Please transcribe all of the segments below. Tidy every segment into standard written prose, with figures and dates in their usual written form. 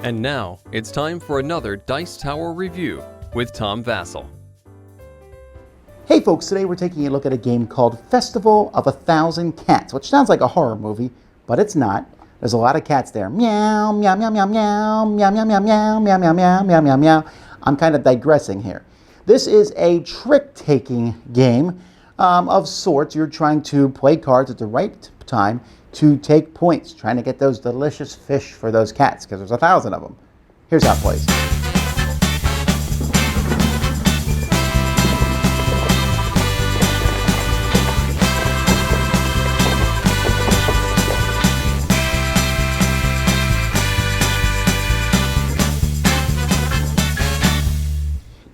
And now, it's time for another Dice Tower review with Tom Vasel. Hey folks, today we're taking a look at a game called Festival of a Thousand Cats, which sounds like a horror movie, but it's not. There's a lot of cats there. Meow, meow, meow, meow, meow, meow, meow, meow, meow, meow, meow, meow, meow, meow, meow. I'm kind of digressing here. This is a trick-taking game of sorts. You're trying to play cards at the right time to take points, trying to get those delicious fish for those cats, because there's 1,000 of them. Here's how it plays.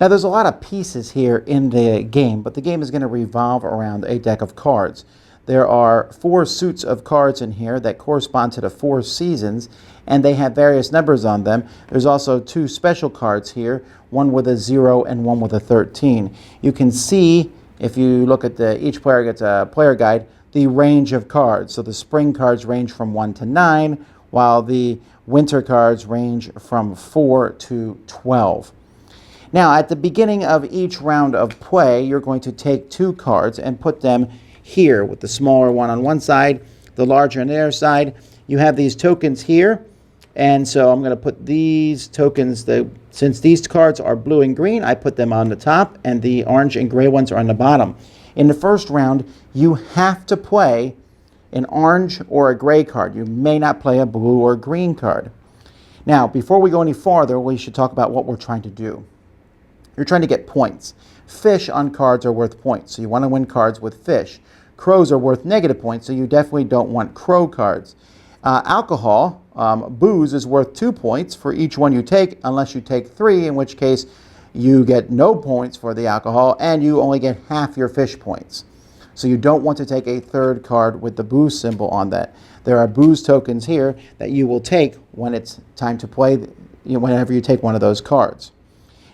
Now there's a lot of pieces here in the game, but the game is going to revolve around a deck of cards. There are 4 suits of cards in here that correspond to the 4 seasons, and they have various numbers on them. There's also 2 special cards here, one with a 0 and one with a 13. You can see, if you look at each player gets a player guide, the range of cards. So the spring cards range from 1 to 9, while the winter cards range from 4 to 12. Now, at the beginning of each round of play, you're going to take 2 cards and put them here, with the smaller one on one side, the larger on the other side. You have these tokens here, and so I'm going to put these tokens, since these cards are blue and green, I put them on the top, and the orange and gray ones are on the bottom. In the first round, you have to play an orange or a gray card. You may not play a blue or green card. Now, before we go any farther, we should talk about what we're trying to do. You're trying to get points. Fish on cards are worth points, so you want to win cards with fish. Crows are worth negative points, so you definitely don't want crow cards. Alcohol, booze, is worth 2 points for each one you take, unless you take 3, in which case you get no points for the alcohol, and you only get half your fish points. So you don't want to take a third card with the booze symbol on that. There are booze tokens here that you will take when it's time to play, whenever you take one of those cards.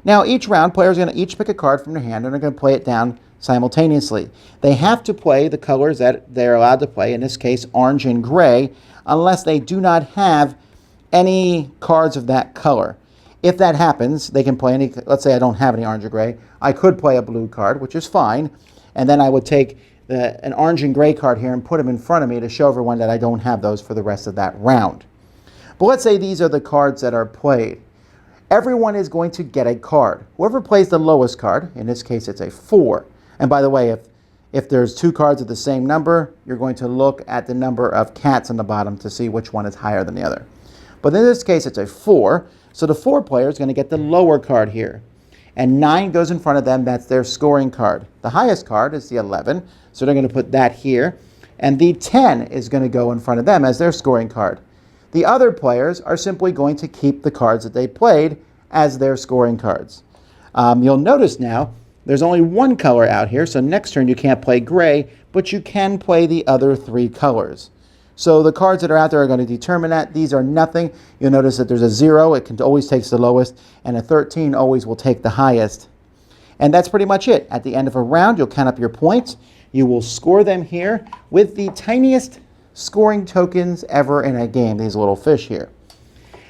Now, each round, players are going to each pick a card from their hand, and they're going to play it down simultaneously. They have to play the colors that they're allowed to play, in this case, orange and gray, unless they do not have any cards of that color. If that happens, they can play any, let's say I don't have any orange or gray, I could play a blue card, which is fine, and then I would take an orange and gray card here and put them in front of me to show everyone that I don't have those for the rest of that round. But let's say these are the cards that are played. Everyone is going to get a card. Whoever plays the lowest card, in this case it's a 4. And by the way, if there's 2 cards of the same number, you're going to look at the number of cats on the bottom to see which one is higher than the other. But in this case it's a 4, so the 4 player is going to get the lower card here. And 9 goes in front of them, that's their scoring card. The highest card is the 11, so they're going to put that here. And the 10 is going to go in front of them as their scoring card. The other players are simply going to keep the cards that they played as their scoring cards. You'll notice now there's only 1 color out here, so next turn you can't play gray, but you can play the other 3 colors. So the cards that are out there are going to determine that. These are nothing. You'll notice that there's a 0, it can always take the lowest, and a 13 always will take the highest. And that's pretty much it. At the end of a round, you'll count up your points. You will score them here with the tiniest scoring tokens ever in a game, these little fish here.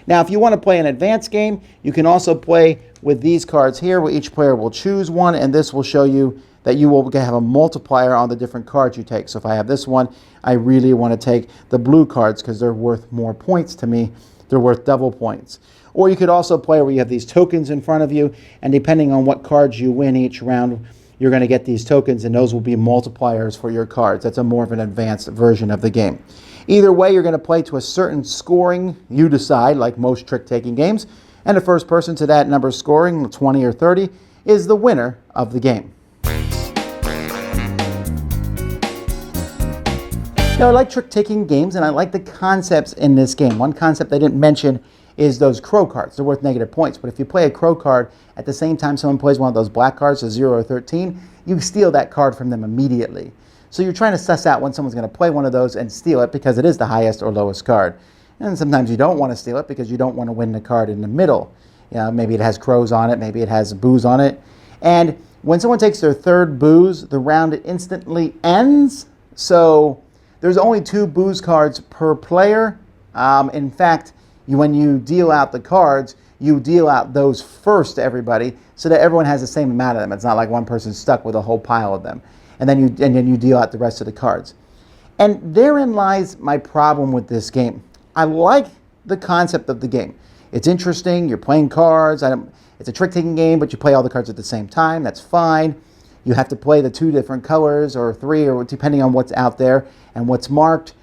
Now, if you want to play an advanced game, you can also play with these cards here, where each player will choose one, and this will show you that you will have a multiplier on the different cards you take. So if I have this one, I really want to take the blue cards because they're worth more points to me. They're worth double points. Or you could also play where you have these tokens in front of you, and depending on what cards you win each round, you're going to get these tokens, and those will be multipliers for your cards. That's a more of an advanced version of the game. Either way, you're going to play to a certain scoring you decide, like most trick-taking games, and the first person to that number scoring, 20 or 30, is the winner of the game. Now, I like trick-taking games, and I like the concepts in this game. One concept I didn't mention is those crow cards. They're worth negative points, but if you play a crow card at the same time someone plays one of those black cards, a 0 or 13, you steal that card from them immediately. So you're trying to suss out when someone's going to play one of those and steal it because it is the highest or lowest card. And sometimes you don't want to steal it because you don't want to win the card in the middle. Maybe it has crows on it, maybe it has booze on it. And when someone takes their 3rd booze, the round instantly ends. So there's only 2 booze cards per player. In fact, when you deal out the cards, you deal out those first to everybody so that everyone has the same amount of them. It's not like one person's stuck with a whole pile of them. And then you deal out the rest of the cards. And therein lies my problem with this game. I like the concept of the game. It's interesting. You're playing cards. It's a trick-taking game, but you play all the cards at the same time. That's fine. You have to play the 2 different colors or 3, or depending on what's out there and what's marked.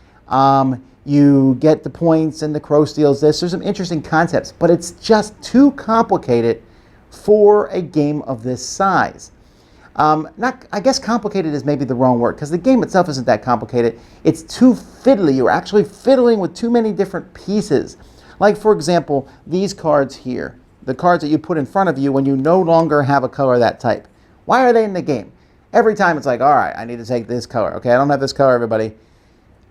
You get the points and the crow steals this. There's some interesting concepts, but it's just too complicated for a game of this size. I guess complicated is maybe the wrong word, because the game itself isn't that complicated. It's too fiddly. You're actually fiddling with too many different pieces. Like, for example, these cards here, the cards that you put in front of you when you no longer have a color of that type. Why are they in the game? Every time it's like, all right, I need to take this color. Okay, I don't have this color, everybody.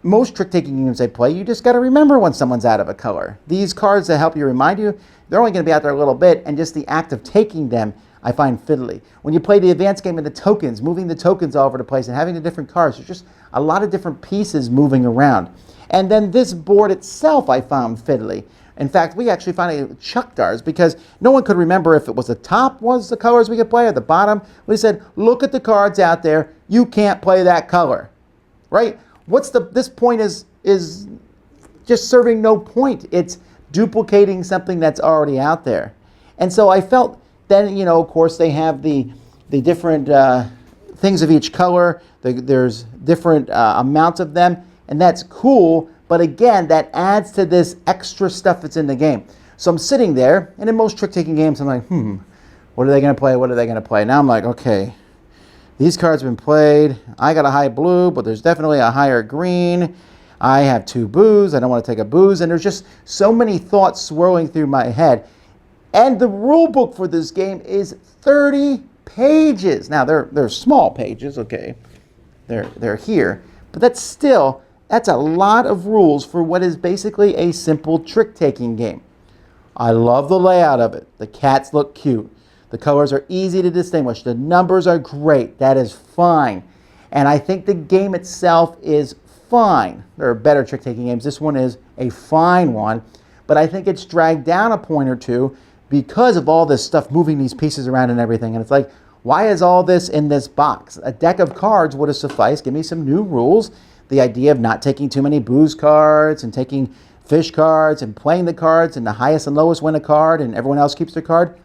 Most trick-taking games I play, you just got to remember when someone's out of a color. These cards that help you remind you, they're only going to be out there a little bit, and just the act of taking them, I find fiddly. When you play the advanced game of the tokens, moving the tokens all over the place and having the different cards, there's just a lot of different pieces moving around. And then this board itself I found fiddly. In fact, we actually finally chucked ours because no one could remember if it was the top was the colors we could play or the bottom. We said, look at the cards out there. You can't play that color, right? This point is just serving no point. It's duplicating something that's already out there. And so I felt then, of course, they have the different things of each color. There's different amounts of them, and that's cool. But again, that adds to this extra stuff that's in the game. So I'm sitting there, and in most trick-taking games, I'm like, what are they going to play? What are they going to play? Now I'm like, okay, these cards have been played. I got a high blue, but there's definitely a higher green. I have 2 boos. I don't want to take a booze. And there's just so many thoughts swirling through my head. And the rule book for this game is 30 pages. Now, they're small pages, okay. They're here. But that's a lot of rules for what is basically a simple trick-taking game. I love the layout of it. The cats look cute. The colors are easy to distinguish. The numbers are great. That is fine. And I think the game itself is fine. There are better trick-taking games. This one is a fine one. But I think it's dragged down a point or two because of all this stuff moving these pieces around and everything. And it's like, why is all this in this box? A deck of cards would have sufficed. Give me some new rules. The idea of not taking too many booze cards and taking fish cards and playing the cards and the highest and lowest win a card and everyone else keeps their card.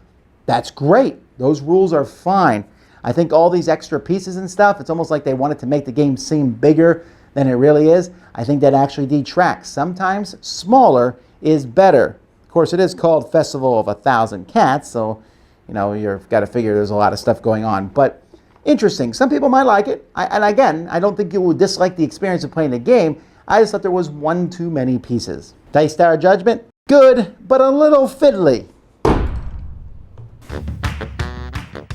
That's great. Those rules are fine. I think all these extra pieces and stuff, it's almost like they wanted to make the game seem bigger than it really is. I think that actually detracts. Sometimes smaller is better. Of course, it is called Festival of 1,000 Cats, so you've got to figure there's a lot of stuff going on. But interesting. Some people might like it. And again, I don't think you will dislike the experience of playing the game. I just thought there was one too many pieces. Dice Tower Judgment? Good, but a little fiddly.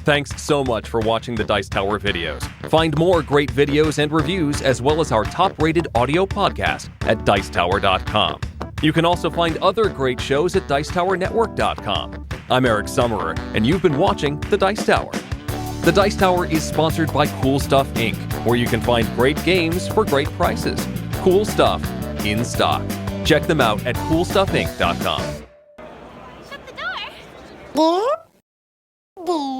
Thanks so much for watching the Dice Tower videos. Find more great videos and reviews as well as our top-rated audio podcast at Dicetower.com. You can also find other great shows at Dicetowernetwork.com. I'm Eric Summerer, and you've been watching The Dice Tower. The Dice Tower is sponsored by Cool Stuff Inc., where you can find great games for great prices. Cool stuff in stock. Check them out at CoolStuffInc.com. Shut the door. There.